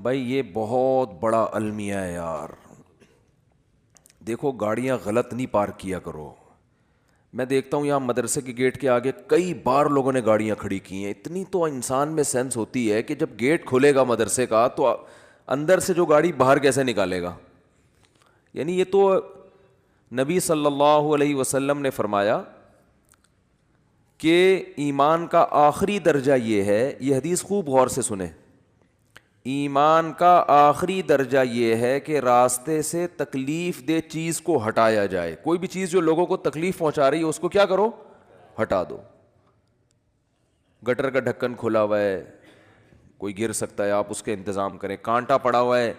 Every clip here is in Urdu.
بھائی یہ بہت بڑا المیہ ہے یار. دیکھو گاڑیاں غلط نہیں پارک کیا کرو. میں دیکھتا ہوں یہاں مدرسے کے گیٹ کے آگے کئی بار لوگوں نے گاڑیاں کھڑی کی ہیں. اتنی تو انسان میں سینس ہوتی ہے کہ جب گیٹ کھلے گا مدرسے کا تو اندر سے جو گاڑی باہر کیسے نکالے گا. یعنی یہ تو نبی صلی اللہ علیہ وسلم نے فرمایا کہ ایمان کا آخری درجہ یہ ہے. یہ حدیث خوب غور سے سنیں. ایمان کا آخری درجہ یہ ہے کہ راستے سے تکلیف دہ چیز کو ہٹایا جائے. کوئی بھی چیز جو لوگوں کو تکلیف پہنچا رہی ہے اس کو کیا کرو, ہٹا دو. گٹر کا ڈھکن کھلا ہوا ہے, کوئی گر سکتا ہے, آپ اس کے انتظام کریں. کانٹا پڑا ہوا ہے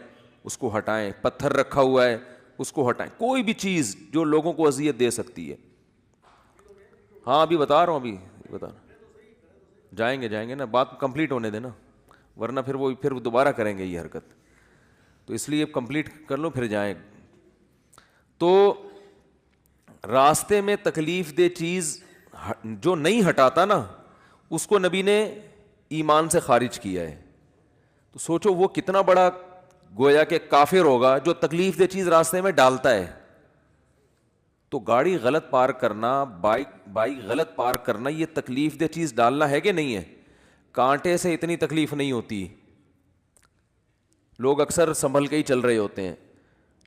اس کو ہٹائیں. پتھر رکھا ہوا ہے اس کو ہٹائیں. کوئی بھی چیز جو لوگوں کو اذیت دے سکتی ہے. ہاں ابھی بتا رہا ہوں, ابھی بتا رہا ہوں. جائیں گے نا, بات کمپلیٹ ہونے دینا, ورنہ پھر وہ دوبارہ کریں گے یہ حرکت. تو اس لیے کمپلیٹ کر لو پھر جائیں. تو راستے میں تکلیف دہ چیز جو نہیں ہٹاتا نا اس کو نبی نے ایمان سے خارج کیا ہے. تو سوچو وہ کتنا بڑا گویا کہ کافر ہوگا جو تکلیف دہ چیز راستے میں ڈالتا ہے. تو گاڑی غلط پارک کرنا, بائک غلط پارک کرنا, یہ تکلیف دہ چیز ڈالنا ہے کہ نہیں ہے. کانٹے سے اتنی تکلیف نہیں ہوتی, لوگ اکثر سنبھل کے ہی چل رہے ہوتے ہیں.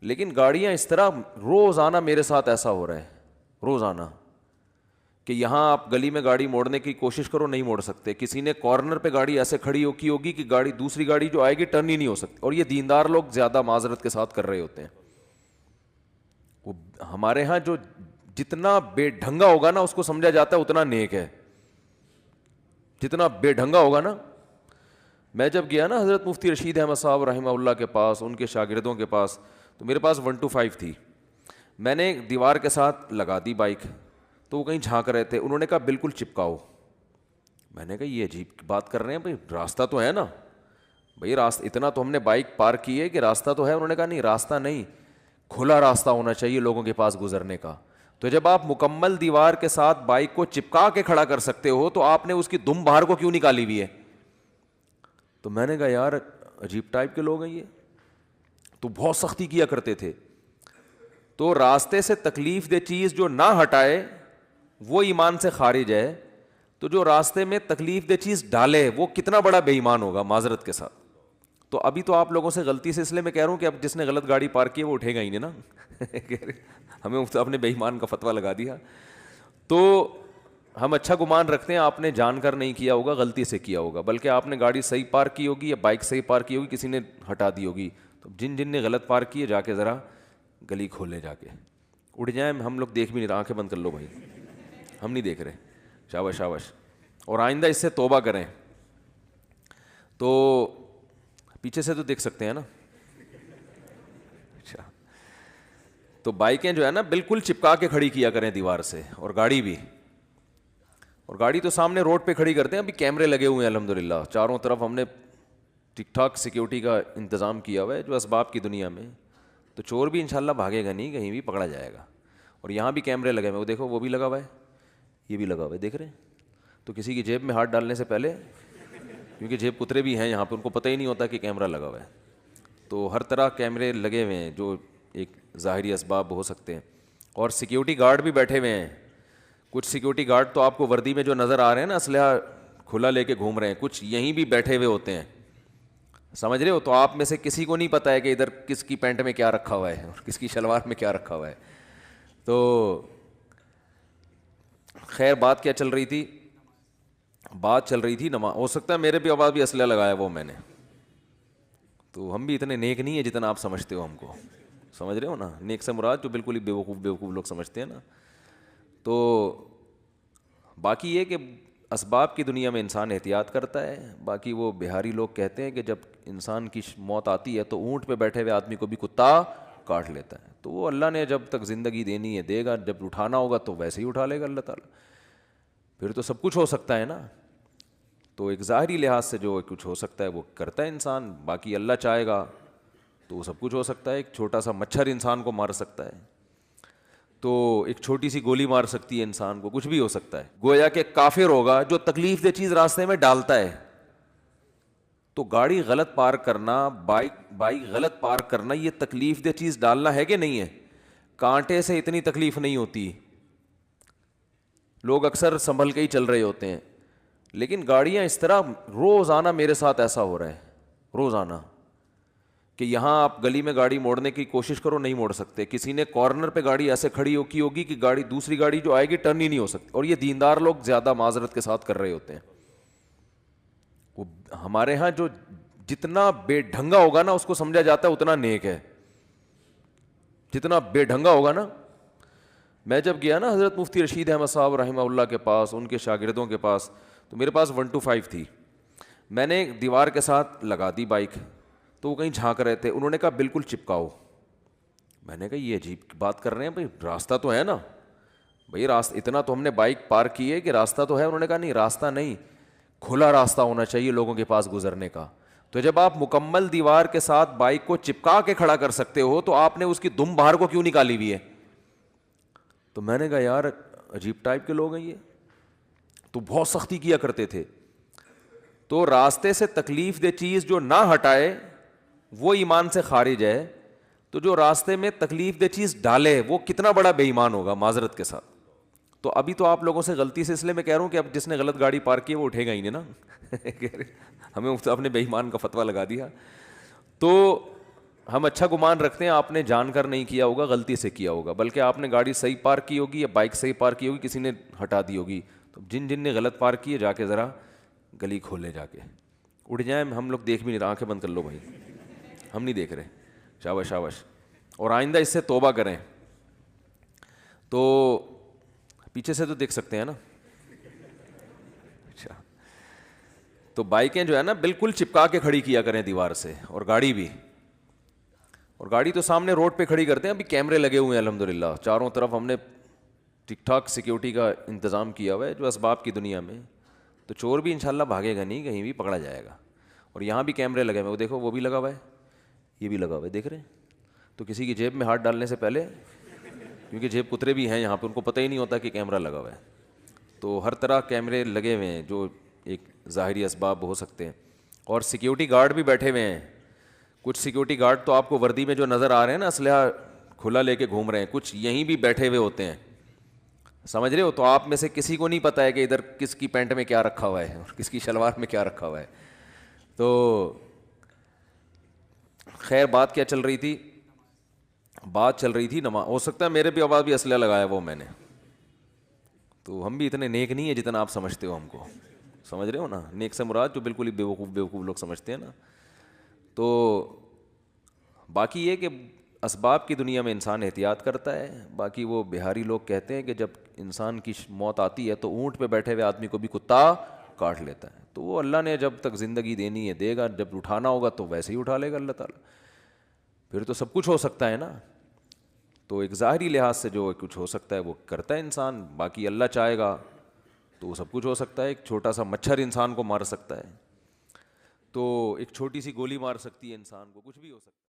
لیکن گاڑیاں اس طرح, روزانہ میرے ساتھ ایسا ہو رہا ہے روزانہ کہ یہاں آپ گلی میں گاڑی موڑنے کی کوشش کرو نہیں موڑ سکتے. کسی نے کارنر پہ گاڑی ایسے کھڑی کی ہوگی کہ گاڑی دوسری گاڑی جو آئے گی ٹرن ہی نہیں ہو سکتی. اور یہ دیندار لوگ زیادہ معذرت کے ساتھ کر رہے ہوتے ہیں. وہ ہمارے ہاں جو جتنا بے ڈھنگا ہوگا نا اس کو سمجھا جاتا ہے اتنا نیک ہے. جتنا بے ڈھنگا ہوگا نا. میں جب گیا نا حضرت مفتی رشید احمد صاحب رحمہ اللہ کے پاس, ان کے شاگردوں کے پاس, تو میرے پاس 125 تھی. میں نے دیوار کے ساتھ لگا دی بائک, تو وہ کہیں جھانک رہے تھے. انہوں نے کہا بالکل چپکاؤ. میں نے کہا یہ عجیب بات کر رہے ہیں بھائی, راستہ تو ہے نا بھائی, راستہ اتنا تو ہم نے بائک پارک کی ہے کہ راستہ تو ہے. انہوں نے کہا نہیں راستہ نہیں, کھلا راستہ ہونا چاہیے لوگوں کے پاس گزرنے کا. تو جب آپ مکمل دیوار کے ساتھ بائک کو چپکا کے کھڑا کر سکتے ہو تو آپ نے اس کی دم باہر کو کیوں نکالی ہوئی ہے. تو میں نے کہا یار عجیب ٹائپ کے لوگ ہیں یہ, تو بہت سختی کیا کرتے تھے. تو راستے سے تکلیف دہ چیز جو نہ ہٹائے وہ ایمان سے خارج ہے. تو جو راستے میں تکلیف دہ چیز ڈالے وہ کتنا بڑا بے ایمان ہوگا معذرت کے ساتھ. تو ابھی تو آپ لوگوں سے غلطی سے اس لیے میں کہہ رہا ہوں کہ اب جس نے غلط گاڑی پارک کی ہے وہ اٹھے گا ہی نہیں نا. ہمیں اپنے بے ایمان کا فتویٰ لگا دیا. تو ہم اچھا گمان رکھتے ہیں آپ نے جان کر نہیں کیا ہوگا, غلطی سے کیا ہوگا, بلکہ آپ نے گاڑی صحیح پارک کی ہوگی یا بائک صحیح پارک کی ہوگی, کسی نے ہٹا دی ہوگی. تو جن نے غلط پارک کی ہے جا کے ذرا گلی کھولے, جا کے اٹھ جائیں. ہم لوگ دیکھ بھی نہیں رہے, آنکھیں بند کر لو بھائی, ہم نہیں دیکھ رہے. شاباش شاباش. اور آئندہ اس سے توبہ کریں. تو پیچھے سے تو دیکھ سکتے ہیں نا. اچھا, تو بائکیں جو ہے نا بالکل چپکا کے کھڑی کیا کریں دیوار سے, اور گاڑی بھی. اور گاڑی تو سامنے روڈ پہ کھڑی کرتے ہیں. ابھی کیمرے لگے ہوئے ہیں الحمدللہ چاروں طرف, ہم نے ٹھیک ٹھاک سیکیورٹی کا انتظام کیا ہوا ہے جو اسباب کی دنیا میں. تو چور بھی انشاءاللہ بھاگے گا نہیں, کہیں بھی پکڑا جائے گا. اور یہاں بھی کیمرے لگے ہوئے, وہ دیکھو وہ بھی لگا ہوا ہے, یہ بھی لگا ہوا ہے, دیکھ رہے ہیں. تو کسی کی جیب میں ہاتھ ڈالنے سے پہلے, کیونکہ جیب کترے بھی ہیں یہاں پہ, ان کو پتہ ہی نہیں ہوتا کہ کیمرہ لگا ہوا ہے. تو ہر طرح کیمرے لگے ہوئے ہیں جو ایک ظاہری اسباب ہو سکتے ہیں. اور سیکیورٹی گارڈ بھی بیٹھے ہوئے ہیں. کچھ سیکیورٹی گارڈ تو آپ کو وردی میں جو نظر آ رہے ہیں نا اسلحہ کھلا لے کے گھوم رہے ہیں, کچھ یہیں بھی بیٹھے ہوئے ہوتے ہیں, سمجھ رہے ہو. تو آپ میں سے کسی کو نہیں پتہ ہے کہ ادھر کس کی پینٹ میں کیا رکھا ہوا ہے اور کس کی شلوار میں کیا رکھا ہوا ہے. تو خیر بات کیا چل رہی تھی, بات چل رہی تھی نماز. ہو سکتا ہے میرے بھی آواز بھی اسلحہ لگایا وہ میں نے. تو ہم بھی اتنے نیک نہیں ہیں جتنا آپ سمجھتے ہو ہم کو, سمجھ رہے ہو نا. نیک سے مراد جو بالکل ہی بیوقوف لوگ سمجھتے ہیں نا. تو باقی یہ کہ اسباب کی دنیا میں انسان احتیاط کرتا ہے. باقی وہ بہاری لوگ کہتے ہیں کہ جب انسان کی موت آتی ہے تو اونٹ پہ بیٹھے ہوئے آدمی کو بھی کتا کاٹ لیتا ہے. تو وہ اللہ نے جب تک زندگی دینی ہے دے گا, جب اٹھانا ہوگا تو ویسے ہی اٹھا لے گا اللہ تعالیٰ. پھر تو سب کچھ ہو سکتا ہے نا. تو ایک ظاہری لحاظ سے جو کچھ ہو سکتا ہے وہ کرتا ہے انسان. باقی اللہ چاہے گا تو وہ سب کچھ ہو سکتا ہے. ایک چھوٹا سا مچھر انسان کو مار سکتا ہے, تو ایک چھوٹی سی گولی مار سکتی ہے انسان کو, کچھ بھی ہو سکتا ہے. گویا کہ کافر ہوگا جو تکلیف دہ چیز راستے میں ڈالتا ہے. تو گاڑی غلط پارک کرنا، بائک غلط پارک کرنا، یہ تکلیف دہ چیز ڈالنا ہے کہ نہیں ہے؟ کانٹے سے اتنی تکلیف نہیں ہوتی، لوگ اکثر سنبھل کے ہی چل رہے ہوتے ہیں، لیکن گاڑیاں اس طرح، روزانہ میرے ساتھ ایسا ہو رہا ہے، روزانہ، کہ یہاں آپ گلی میں گاڑی موڑنے کی کوشش کرو نہیں موڑ سکتے، کسی نے کارنر پہ گاڑی ایسے کھڑی کی ہوگی کہ گاڑی دوسری گاڑی جو آئے گی ٹرن ہی نہیں ہو سکتی، اور یہ دیندار لوگ زیادہ معذرت کے ساتھ کر رہے ہوتے ہیں۔ وہ ہمارے ہاں جو جتنا بے ڈھنگا ہوگا نا اس کو سمجھا جاتا ہے اتنا نیک ہے، جتنا بے ڈھنگا ہوگا نا۔ میں جب گیا نا حضرت مفتی رشید احمد صاحب رحمہ اللہ کے پاس، ان کے شاگردوں کے پاس، تو میرے پاس 125 تھی، میں نے دیوار کے ساتھ لگا دی بائک، تو وہ کہیں جھانک رہے تھے، انہوں نے کہا بالکل چپکاؤ۔ میں نے کہا یہ عجیب بات کر رہے ہیں بھائی، راستہ تو ہے نا بھائی، راستہ اتنا تو ہم نے بائک پارک کی ہے کہ راستہ تو ہے۔ انہوں نے کہا نہیں، راستہ نہیں، کھلا راستہ ہونا چاہیے لوگوں کے پاس گزرنے کا۔ تو جب آپ مکمل دیوار کے ساتھ بائک کو چپکا کے کھڑا کر سکتے ہو تو آپ نے اس کی دم باہر کو کیوں نکالی ہوئی ہے؟ تو میں نے کہا یار عجیب ٹائپ کے لوگ ہیں یہ، تو بہت سختی کیا کرتے تھے۔ تو راستے سے تکلیف دہ چیز جو نہ ہٹائے وہ ایمان سے خارج ہے، تو جو راستے میں تکلیف دہ چیز ڈالے وہ کتنا بڑا بے ایمان ہوگا معذرت کے ساتھ۔ تو ابھی تو آپ لوگوں سے غلطی سے، اس لیے میں کہہ رہا ہوں کہ اب جس نے غلط گاڑی پارک کی ہے وہ اٹھے گا ہی نہیں نا ہمیں آپ نے بے ایمان کا فتویٰ لگا دیا۔ تو ہم اچھا گمان رکھتے ہیں آپ نے جان کر نہیں کیا ہوگا، غلطی سے کیا ہوگا، بلکہ آپ نے گاڑی صحیح پارک کی ہوگی یا بائک صحیح پارک کی ہوگی، کسی نے ہٹا دی ہوگی۔ تو جن جن نے غلط پارک کی ہے جا کے ذرا گلی کھولے، جا کے اٹھ جائیں، ہم لوگ دیکھ بھی نہیں رہے، آنکھیں بند کر لو بھائی، ہم نہیں دیکھ رہے، شاباش شاباش، اور آئندہ اس سے توبہ کریں۔ تو پیچھے سے تو دیکھ سکتے ہیں نا، اچھا، تو بائکیں جو ہے نا بالکل چپکا کے کھڑی کیا کریں دیوار سے، اور گاڑی بھی، اور گاڑی تو سامنے روڈ پہ کھڑی کرتے ہیں، ابھی کیمرے لگے ہوئے ہیں الحمدللہ چاروں طرف، ہم نے ٹھیک ٹھاک سیکیورٹی کا انتظام کیا ہوا ہے جو اسباب کی دنیا میں، تو چور بھی انشاءاللہ بھاگے گا نہیں، کہیں بھی پکڑا جائے گا۔ اور یہاں بھی کیمرے لگے ہوئے، وہ دیکھو وہ بھی لگا ہوا ہے، یہ بھی لگا ہوا ہے، دیکھ رہے ہیں؟ تو کسی کی جیب میں ہاتھ ڈالنے سے پہلے، کیونکہ جیب کترے بھی ہیں یہاں پہ، ان کو پتہ ہی نہیں ہوتا کہ کیمرہ لگا ہوا ہے، تو ہر طرح کیمرے لگے ہوئے ہیں جو ایک ظاہری اسباب ہو سکتے ہیں، اور سیکیورٹی گارڈ بھی بیٹھے ہوئے ہیں۔ کچھ سیکیورٹی گارڈ تو آپ کو وردی میں جو نظر آ رہے ہیں نا، اسلحہ کھلا لے کے گھوم رہے ہیں، کچھ یہیں بھی بیٹھے ہوئے ہوتے ہیں، سمجھ رہے ہو؟ تو آپ میں سے کسی کو نہیں پتہ ہے کہ ادھر کس کی پینٹ میں کیا رکھا ہوا ہے اور کس کی شلوار میں کیا رکھا ہوا ہے۔ تو خیر بات کیا چل رہی تھی؟ بات چل رہی تھی نماز، ہو سکتا ہے میرے بھی آواز بھی اسلحہ لگایا وہ میں نے، تو ہم بھی اتنے نیک نہیں ہیں جتنا آپ سمجھتے ہو ہم کو، سمجھ رہے ہو نا؟ نیک سے مراد جو بالکل ہی بیوقوف لوگ سمجھتے ہیں نا۔ تو باقی یہ کہ اسباب کی دنیا میں انسان احتیاط کرتا ہے، باقی وہ بہاری لوگ کہتے ہیں کہ جب انسان کی موت آتی ہے تو اونٹ پہ بیٹھے ہوئے آدمی کو بھی کتا کاٹ لیتا ہے، تو وہ اللہ نے جب تک زندگی دینی ہے دے گا، جب اٹھانا ہوگا تو ویسے ہی اٹھا لے گا اللہ تعالیٰ، پھر تو سب کچھ ہو سکتا ہے نا۔ تو ایک ظاہری لحاظ سے جو کچھ ہو سکتا ہے وہ کرتا ہے انسان، باقی اللہ چاہے گا تو وہ سب کچھ ہو سکتا ہے۔ ایک چھوٹا سا مچھر انسان کو مار سکتا ہے، تو ایک چھوٹی سی گولی مار سکتی ہے انسان کو، کچھ بھی ہو سکتا ہے۔